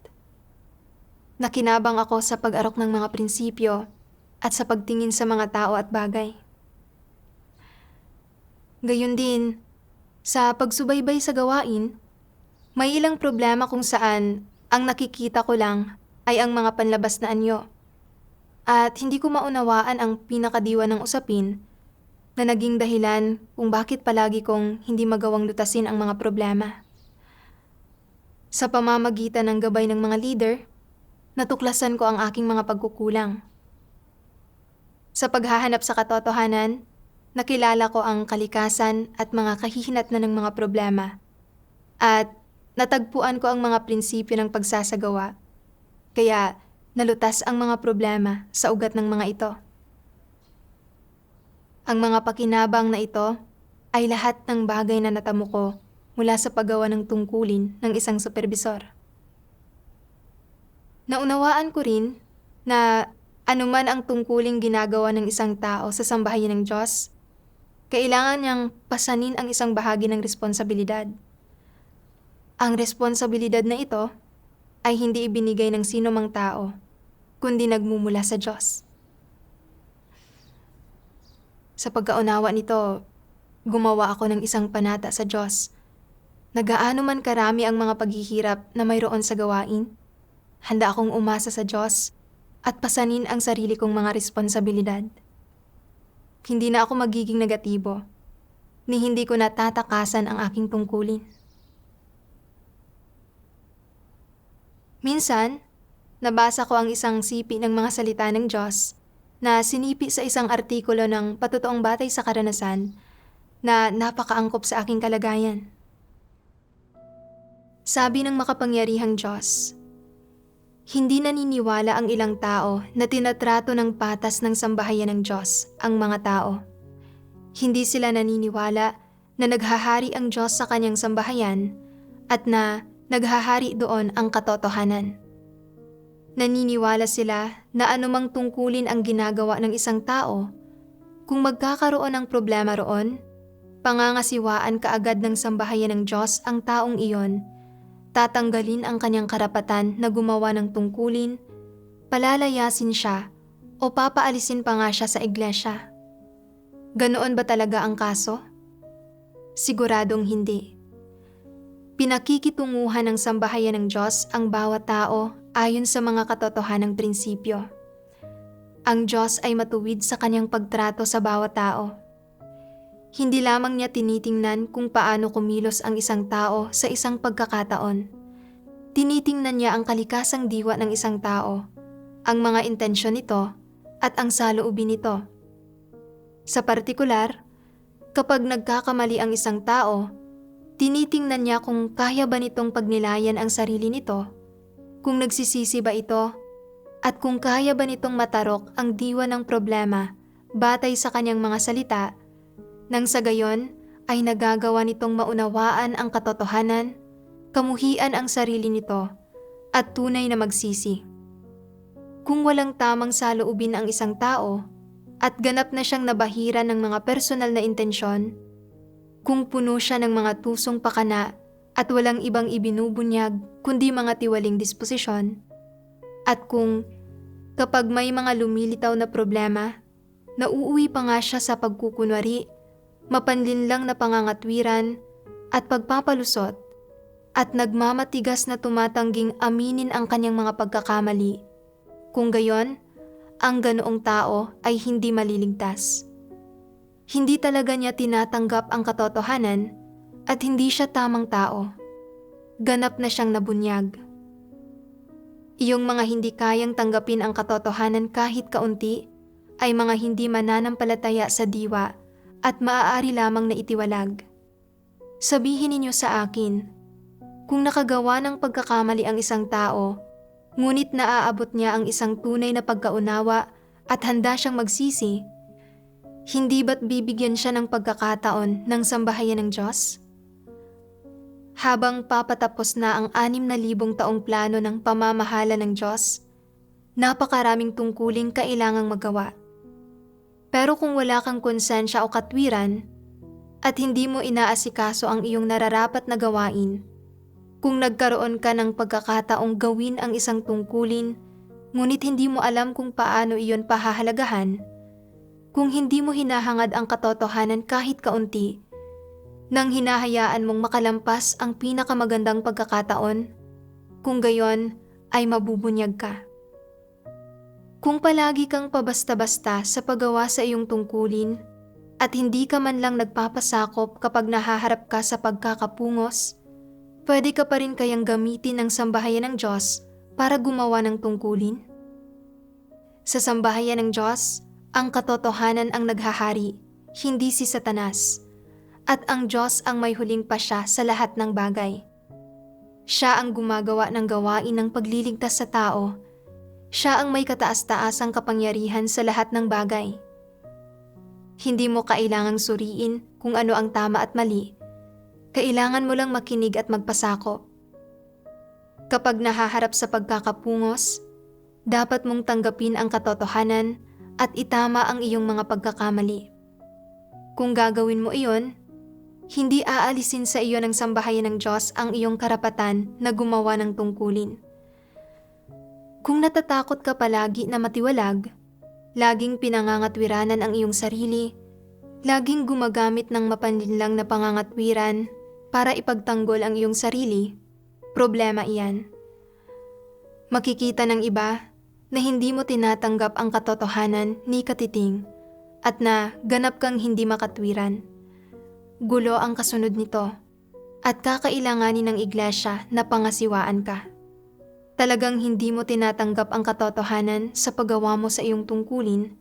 Nakinabang ako sa pag-arok ng mga prinsipyo at sa pagtingin sa mga tao at bagay. Gayun din, sa pagsubaybay sa gawain, may ilang problema kung saan ang nakikita ko lang ay ang mga panlabas na anyo at hindi ko maunawaan ang pinakadiwa ng usapin na naging dahilan kung bakit palagi kong hindi magawang lutasin ang mga problema. Sa pamamagitan ng gabay ng mga leader, natuklasan ko ang aking mga pagkukulang. Sa paghahanap sa katotohanan, nakilala ko ang kalikasan at mga kahihinatnan ng mga problema at natagpuan ko ang mga prinsipyo ng pagsasagawa, kaya nalutas ang mga problema sa ugat ng mga ito. Ang mga pakinabang na ito ay lahat ng bagay na natamo ko mula sa paggawa ng tungkulin ng isang superbisor. Naunawaan ko rin na anuman ang tungkuling ginagawa ng isang tao sa sambahayan ng Diyos, kailangan niyang pasanin ang isang bahagi ng responsibilidad. Ang responsibilidad na ito ay hindi ibinigay ng sino mang tao, kundi nagmumula sa Diyos. Sa pagkaunawa nito, gumawa ako ng isang panata sa Diyos na gaano man karami ang mga paghihirap na mayroon sa gawain, handa akong umasa sa Diyos at pasanin ang sarili kong mga responsibilidad. Hindi na ako magiging negatibo, ni hindi ko natatakasan ang aking tungkulin. Minsan, nabasa ko ang isang sipi ng mga salita ng Diyos na sinipi sa isang artikulo ng patotoong batay sa karanasan na napakaangkop sa aking kalagayan. Sabi ng makapangyarihang Diyos, hindi naniniwala ang ilang tao na tinatrato ng patas ng sambahayan ng Diyos ang mga tao. Hindi sila naniniwala na naghahari ang Diyos sa kanyang sambahayan at na naghahari doon ang katotohanan. Naniniwala sila na anumang tungkulin ang ginagawa ng isang tao, kung magkakaroon ng problema roon, pangangasiwaan kaagad ng sambahayan ng Diyos ang taong iyon, tatanggalin ang kanyang karapatan na gumawa ng tungkulin, palalayasin siya o papaalisin pa nga siya sa iglesia. Ganoon ba talaga ang kaso? Siguradong hindi. Pinakikitunguhan ng sambahayan ng Diyos ang bawat tao ayon sa mga katotohanang prinsipyo. Ang Diyos ay matuwid sa kanyang pagtrato sa bawat tao. Hindi lamang niya tinitingnan kung paano kumilos ang isang tao sa isang pagkakataon. Tinitingnan niya ang kalikasang diwa ng isang tao, ang mga intensyon nito at ang saloobin nito. Sa partikular, kapag nagkakamali ang isang tao, tinitingnan niya kung kaya ba nitong pagnilayan ang sarili nito, kung nagsisisi ba ito, at kung kaya ba nitong matarok ang diwa ng problema batay sa kanyang mga salita, nang sa gayon ay nagagawa nitong maunawaan ang katotohanan, kamuhian ang sarili nito, at tunay na magsisi. Kung walang tamang saloobin ang isang tao, at ganap na siyang nabahiran ng mga personal na intensyon, kung puno siya ng mga tusong pakana at walang ibang ibinubunyag kundi mga tiwaling disposisyon, at kung kapag may mga lumilitaw na problema, nauuwi pa nga siya sa pagkukunwari, mapanlinlang na pangangatwiran at pagpapalusot, at nagmamatigas na tumatangging aminin ang kanyang mga pagkakamali, kung gayon, ang ganoong tao ay hindi maliligtas. Hindi talaga niya tinatanggap ang katotohanan at hindi siya tamang tao. Ganap na siyang nabunyag. Iyong mga hindi kayang tanggapin ang katotohanan kahit kaunti ay mga hindi mananampalataya sa diwa at maaari lamang na itiwalag. Sabihin ninyo sa akin, kung nakagawa ng pagkakamali ang isang tao, ngunit naaabot niya ang isang tunay na pagkaunawa at handa siyang magsisi, hindi ba't bibigyan siya ng pagkakataon ng sambahayan ng Diyos? Habang papatapos na ang 6,000 taong plano ng pamamahala ng Diyos, napakaraming tungkuling kailangang magawa. Pero kung wala kang konsensya o katwiran, at hindi mo inaasikaso ang iyong nararapat na gawain, kung nagkaroon ka ng pagkakataong gawin ang isang tungkulin, ngunit hindi mo alam kung paano iyon pahahalagahan, kung hindi mo hinahangad ang katotohanan kahit kaunti, nang hinahayaan mong makalampas ang pinakamagandang pagkakataon, kung gayon ay mabubunyag ka. Kung palagi kang pabasta-basta sa paggawa sa iyong tungkulin at hindi ka man lang nagpapasakop kapag nahaharap ka sa pagkakapungos, pwede ka pa rin kayang gamitin ang sambahayan ng Diyos para gumawa ng tungkulin? Sa sambahayan ng Diyos, ang katotohanan ang naghahari, hindi si Satanas, at ang Diyos ang may huling pasya sa lahat ng bagay. Siya ang gumagawa ng gawain ng pagliligtas sa tao. Siya ang may kataas-taasang kapangyarihan sa lahat ng bagay. Hindi mo kailangang suriin kung ano ang tama at mali. Kailangan mo lang makinig at magpasakop. Kapag nahaharap sa pagkakapungos, dapat mong tanggapin ang katotohanan at itama ang iyong mga pagkakamali. Kung gagawin mo iyon, hindi aalisin sa iyo ng sambahayan ng Diyos ang iyong karapatan na gumawa ng tungkulin. Kung natatakot ka palagi na matiwalag, laging pinangangatwiranan ang iyong sarili, laging gumagamit ng mapanlinlang na pangangatwiran para ipagtanggol ang iyong sarili, problema iyan. Makikita ng iba na hindi mo tinatanggap ang katotohanan ni Katiting at na ganap kang hindi makatwiran. Gulo ang kasunod nito at kakailanganin ng iglesia na pangasiwaan ka. Talagang hindi mo tinatanggap ang katotohanan sa paggawa mo sa iyong tungkulin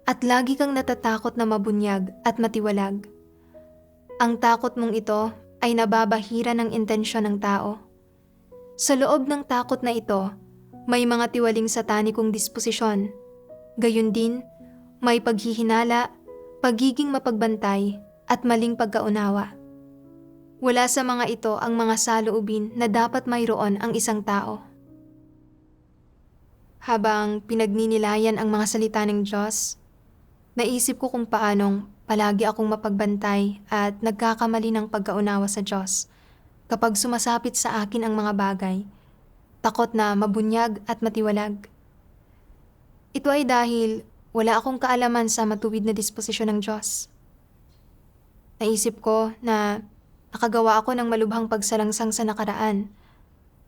at lagi kang natatakot na mabunyag at matiwalag. Ang takot mong ito ay nababahira ng intensyon ng tao. Sa loob ng takot na ito, may mga tiwaling satanikong disposisyon. Gayun din, may paghihinala, pagiging mapagbantay, at maling pagkaunawa. Wala sa mga ito ang mga saloobin na dapat mayroon ang isang tao. Habang pinagninilayan ang mga salita ng Diyos, naisip ko kung paanong palagi akong mapagbantay at nagkakamali ng pagkaunawa sa Diyos kapag sumasapit sa akin ang mga bagay, takot na mabunyag at matiwalag. Ito ay dahil wala akong kaalaman sa matuwid na disposisyon ng Diyos. Naisip ko na nakagawa ako ng malubhang pagsalangsang sa nakaraan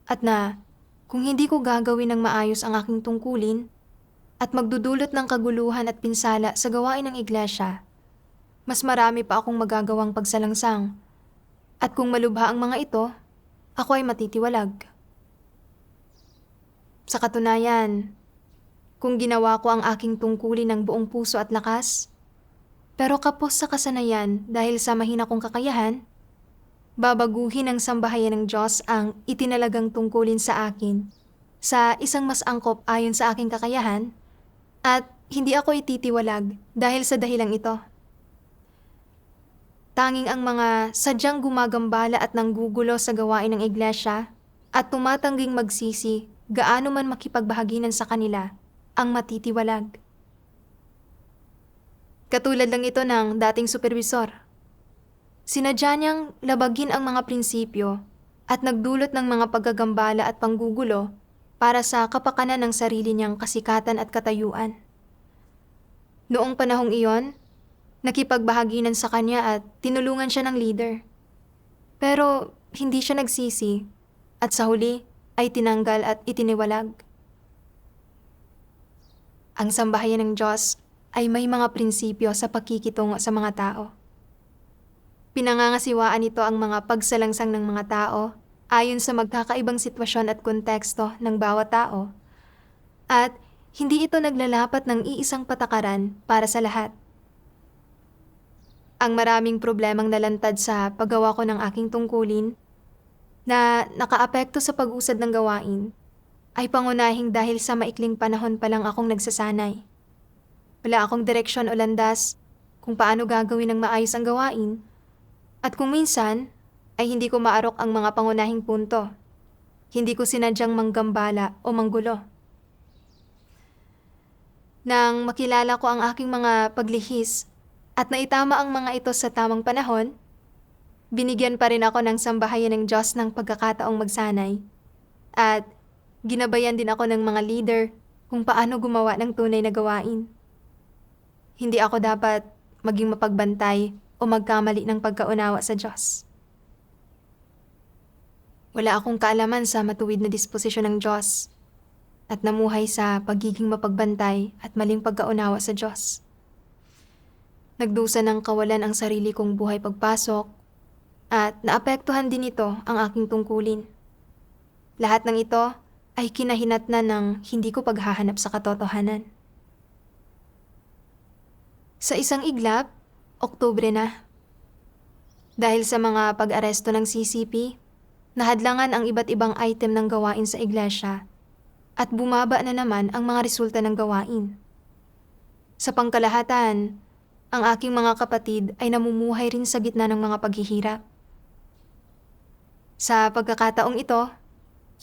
at na kung hindi ko gagawin ng maayos ang aking tungkulin at magdudulot ng kaguluhan at pinsala sa gawain ng iglesia, mas marami pa akong magagawang pagsalangsang. At kung malubha ang mga ito, ako ay matitiwalag. Sa katunayan, kung ginawa ko ang aking tungkulin ng buong puso at lakas, pero kapos sa kasanayan dahil sa mahina kong kakayahan, babaguhin ng sambahayan ng Diyos ang itinalagang tungkulin sa akin sa isang mas angkop ayon sa aking kakayahan, at hindi ako ititiwalag dahil sa dahilang ito. Tanging ang mga sadyang gumagambala at nanggugulo sa gawain ng iglesia at tumatangging magsisi gaano man makipagbahaginan sa kanila ang matitiwalag. Katulad lang ito ng dating supervisor. Sinadya niyang labagin ang mga prinsipyo at nagdulot ng mga paggagambala at panggugulo para sa kapakanan ng sarili niyang kasikatan at katayuan. Noong panahong iyon, nakipagbahaginan sa kanya at tinulungan siya ng leader. Pero hindi siya nagsisi at sa huli ay tinanggal at itiniwalag. Ang sambahayan ng Diyos ay may mga prinsipyo sa pakikitungo sa mga tao. Pinangangasiwaan nito ang mga pagsalangsang ng mga tao ayon sa magkakaibang sitwasyon at konteksto ng bawat tao, at hindi ito naglalapat ng iisang patakaran para sa lahat. Ang maraming problemang nalantad sa paggawa ko ng aking tungkulin na nakaapekto sa pag-usad ng gawain ay pangunahing dahil sa maikling panahon pa lang akong nagsasanay. Wala akong direksyon o landas kung paano gagawin ng maayos ang gawain, at kung minsan ay hindi ko maarok ang mga pangunahing punto. Hindi ko sinadyang manggambala o manggulo. Nang makilala ko ang aking mga paglihis at naitama ang mga ito sa tamang panahon, binigyan pa rin ako ng sambahayan ng Diyos ng pagkakataong magsanay. At ginabayan din ako ng mga leader kung paano gumawa ng tunay na gawain. Hindi ako dapat maging mapagbantay o magkamali ng pagkaunawa sa Diyos. Wala akong kaalaman sa matuwid na disposisyon ng Diyos at namuhay sa pagiging mapagbantay at maling pagkaunawa sa Diyos. Nagdusa ng kawalan ang sarili kong buhay pagpasok at naapektuhan din ito ang aking tungkulin. Lahat ng ito ay kinahinatnan ng hindi ko paghahanap sa katotohanan. Sa isang iglap, Oktubre na. Dahil sa mga pag-aresto ng CCP, nahadlangan ang iba't ibang item ng gawain sa iglesia at bumaba na naman ang mga resulta ng gawain. Sa pangkalahatan, ang aking mga kapatid ay namumuhay rin sa gitna ng mga paghihirap. Sa pagkakataong ito,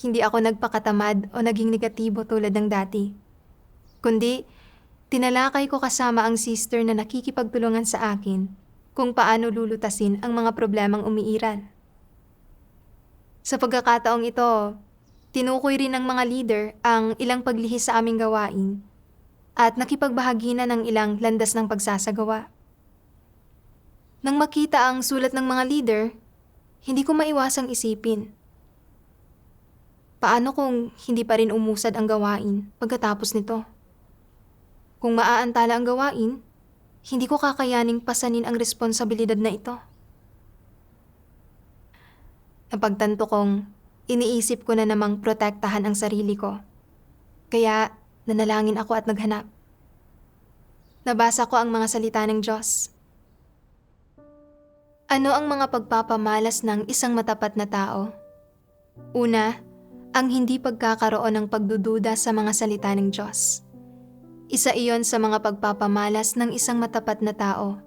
hindi ako nagpakatamad o naging negatibo tulad ng dati, kundi tinalakay ko kasama ang sister na nakikipagtulungan sa akin kung paano lulutasin ang mga problemang umiiral. Sa pagkakataong ito, tinukoy rin ng mga leader ang ilang paglihis sa aming gawain at nakipagbahagi na ng ilang landas ng pagsasagawa. Nang makita ang sulat ng mga leader, hindi ko maiwasang isipin. Paano kung hindi pa rin umusad ang gawain pagkatapos nito? Kung maaantala ang gawain, hindi ko kakayaning pasanin ang responsibilidad na ito. Napagtanto kong iniisip ko na namang protektahan ang sarili ko. Kaya nanalangin ako at naghanap. Nabasa ko ang mga salita ng Diyos. Ano ang mga pagpapamalas ng isang matapat na tao? Una, ang hindi pagkakaroon ng pagdududa sa mga salita ng Diyos. Isa iyon sa mga pagpapamalas ng isang matapat na tao.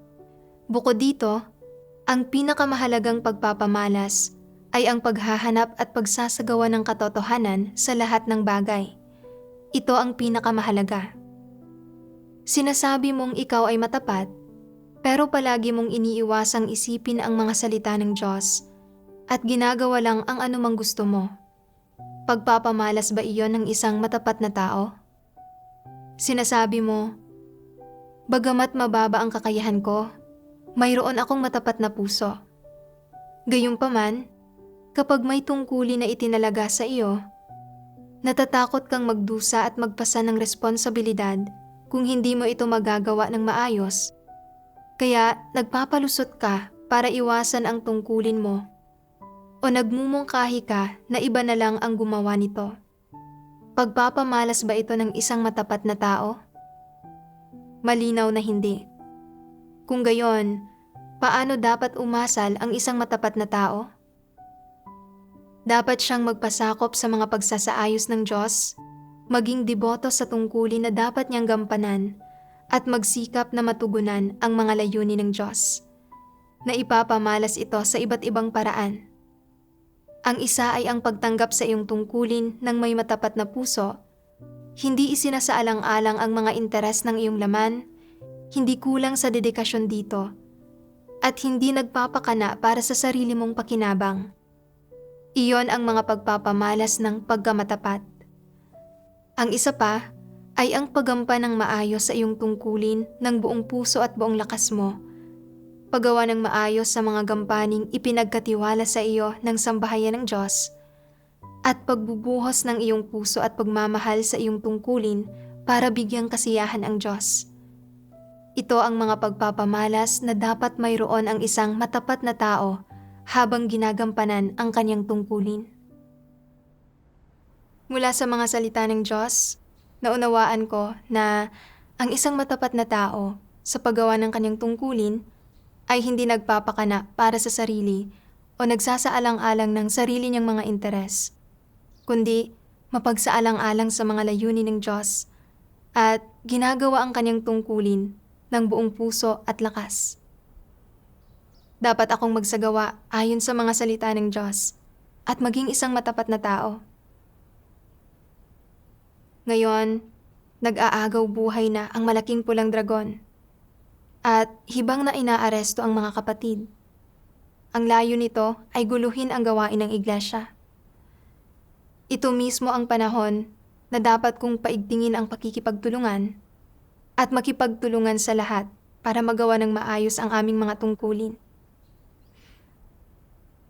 Bukod dito, ang pinakamahalagang pagpapamalas ay ang paghahanap at pagsasagawa ng katotohanan sa lahat ng bagay. Ito ang pinakamahalaga. Sinasabi mong ikaw ay matapat, pero palagi mong iniiwasang isipin ang mga salita ng Diyos at ginagawa lang ang anumang gusto mo. Pagpapamalas ba iyon ng isang matapat na tao? Sinasabi mo, bagamat mababa ang kakayahan ko, mayroon akong matapat na puso. Gayunpaman, kapag may tungkulin na itinalaga sa iyo, natatakot kang magdusa at magpasa ng responsibilidad kung hindi mo ito magagawa ng maayos. Kaya nagpapalusot ka para iwasan ang tungkulin mo o nagmumungkahi ka na iba na lang ang gumawa nito. Pagpapamalas ba ito ng isang matapat na tao? Malinaw na hindi. Kung gayon, paano dapat umasal ang isang matapat na tao? Dapat siyang magpasakop sa mga pagsasaayos ng Diyos, maging deboto sa tungkulin na dapat niyang gampanan, at magsikap na matugunan ang mga layunin ng Diyos, na ipapamalas ito sa iba't ibang paraan. Ang isa ay ang pagtanggap sa iyong tungkulin ng may matapat na puso, hindi isinasaalang-alang ang mga interes ng iyong laman, hindi kulang sa dedikasyon dito, at hindi nagpapakana para sa sarili mong pakinabang. Iyon ang mga pagpapamalas ng pagkamatapat. Ang isa pa ay ang paggampan ng maayos sa iyong tungkulin ng buong puso at buong lakas mo, paggawa ng maayos sa mga gampaning ipinagkatiwala sa iyo ng sambahayan ng Diyos, at pagbubuhos ng iyong puso at pagmamahal sa iyong tungkulin para bigyang kasiyahan ang Diyos. Ito ang mga pagpapamalas na dapat mayroon ang isang matapat na tao habang ginagampanan ang kanyang tungkulin. Mula sa mga salita ng Diyos, naunawaan ko na ang isang matapat na tao sa paggawa ng kanyang tungkulin ay hindi nagpapakana para sa sarili o nagsasaalang-alang ng sarili niyang mga interes, kundi mapagsaalang-alang sa mga layunin ng Diyos at ginagawa ang kanyang tungkulin ng buong puso at lakas. Dapat akong magsagawa ayon sa mga salita ng Diyos at maging isang matapat na tao. Ngayon, nag-aagaw buhay na ang malaking pulang dragon at hibang na inaaresto ang mga kapatid. Ang layo nito ay guluhin ang gawain ng iglesia. Ito mismo ang panahon na dapat kong paigtingin ang pakikipagtulungan at makipagtulungan sa lahat para magawa ng maayos ang aming mga tungkulin.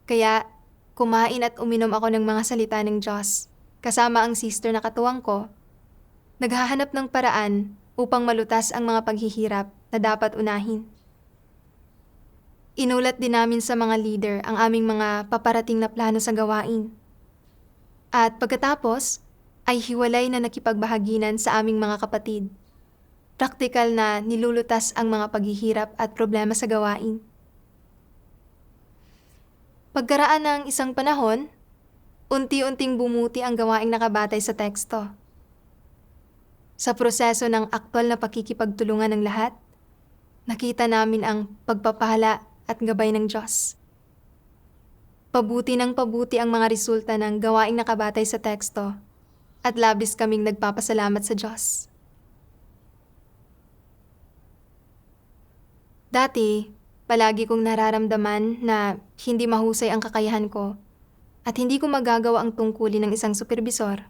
Kaya, kumain at uminom ako ng mga salita ng Diyos, kasama ang sister na katuwang ko. Naghahanap ng paraan upang malutas ang mga paghihirap na dapat unahin. Inulat din namin sa mga leader ang aming mga paparating na plano sa gawain. At pagkatapos, ay hiwalay na nakipagbahaginan sa aming mga kapatid. Praktikal na nilulutas ang mga paghihirap at problema sa gawain. Pagkaraan ng isang panahon, unti-unting bumuti ang gawaing nakabatay sa teksto. Sa proseso ng aktwal na pakikipagtulungan ng lahat, nakita namin ang pagpapala at gabay ng Diyos. Pabuti ng pabuti ang mga resulta ng gawaing nakabatay sa teksto at labis kaming nagpapasalamat sa Diyos. Dati, palagi kong nararamdaman na hindi mahusay ang kakayahan ko at hindi ko magagawa ang tungkulin ng isang supervisor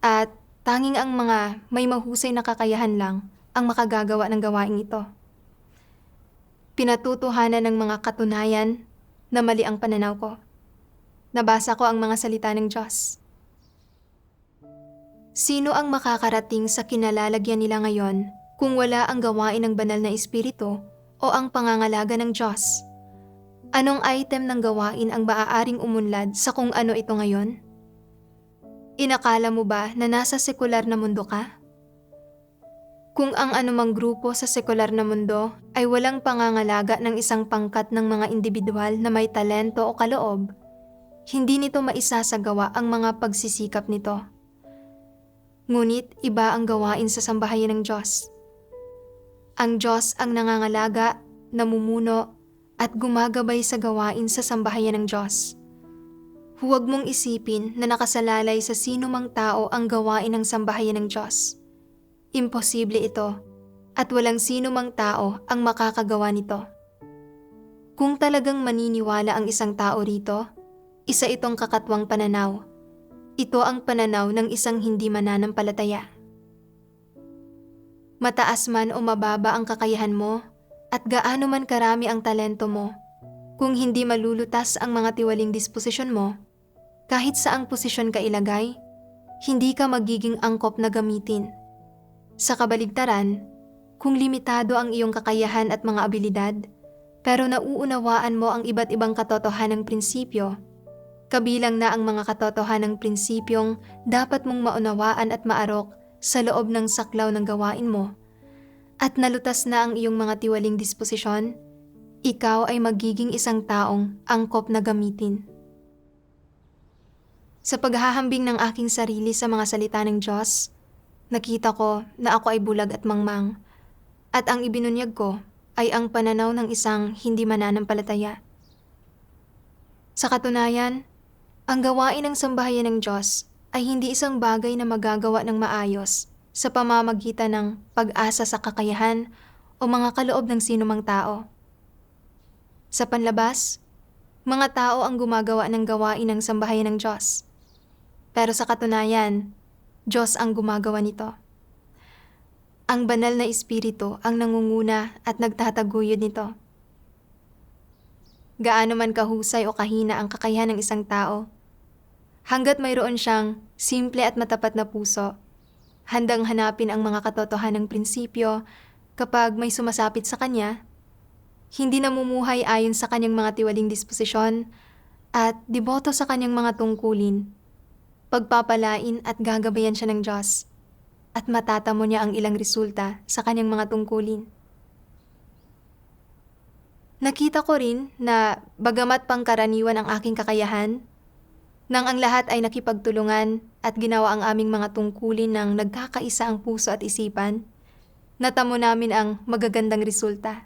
at tanging ang mga may mahusay na kakayahan lang ang makagagawa ng gawaing ito. Pinatutuhanan ng mga katunayan na mali ang pananaw ko. Nabasa ko ang mga salita ng Diyos. Sino ang makakarating sa kinalalagyan nila ngayon kung wala ang gawain ng banal na espiritu o ang pangangalaga ng Diyos? Anong item ng gawain ang maaaring umunlad sa kung ano ito ngayon? Inakala mo ba na nasa sekular na mundo ka? Kung ang anumang grupo sa sekular na mundo ay walang pangangalaga ng isang pangkat ng mga individual na may talento o kaloob, hindi nito maisasagawa ang mga pagsisikap nito. Ngunit iba ang gawain sa sambahayan ng Diyos. Ang Diyos ang nangangalaga, namumuno, at gumagabay sa gawain sa sambahayan ng Diyos. Huwag mong isipin na nakasalalay sa sino mang tao ang gawain ng sambahayan ng Diyos. Imposible ito, at walang sino mang tao ang makakagawa nito. Kung talagang maniniwala ang isang tao rito, isa itong kakatwang pananaw. Ito ang pananaw ng isang hindi mananampalataya. Mataas man o mababa ang kakayahan mo, at gaano man karami ang talento mo, kung hindi malulutas ang mga tiwaling disposisyon mo, kahit saang posisyon ka ilagay, hindi ka magiging angkop na gamitin. Sa kabaligtaran, kung limitado ang iyong kakayahan at mga abilidad, pero nauunawaan mo ang iba't ibang katotohanang prinsipyo, kabilang na ang mga katotohanang prinsipyong dapat mong maunawaan at maarok sa loob ng saklaw ng gawain mo, at nalutas na ang iyong mga tiwaling disposisyon, ikaw ay magiging isang taong angkop na gamitin. Sa paghahambing ng aking sarili sa mga salita ng Diyos, nakita ko na ako ay bulag at mangmang, at ang ibinunyag ko ay ang pananaw ng isang hindi mananampalataya. Sa katunayan, ang gawain ng sambahayan ng Diyos ay hindi isang bagay na magagawa ng maayos sa pamamagitan ng pag-asa sa kakayahan o mga kaloob ng sinumang tao. Sa panlabas, mga tao ang gumagawa ng gawain ng sambahayan ng Diyos. Pero sa katunayan, Diyos ang gumagawa nito. Ang banal na espiritu ang nangunguna at nagtataguyod nito. Gaano man kahusay o kahina ang kakayahan ng isang tao, hanggat mayroon siyang simple at matapat na puso, handang hanapin ang mga katotohanang prinsipyo kapag may sumasapit sa kanya, hindi namumuhay ayon sa kanyang mga tiwaling disposisyon at deboto sa kanyang mga tungkulin, pagpapalain at gagabayan siya ng Diyos, at matatamo niya ang ilang resulta sa kanyang mga tungkulin. Nakita ko rin na bagamat pangkaraniwan ang aking kakayahan, nang ang lahat ay nakipagtulungan at ginawa ang aming mga tungkulin ng nagkakaisa ang puso at isipan, natamo namin ang magagandang resulta.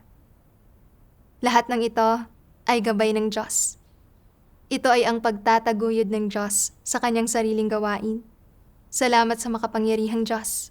Lahat ng ito ay gabay ng Diyos. Ito ay ang pagtataguyod ng Diyos sa kanyang sariling gawain. Salamat sa makapangyarihang Diyos.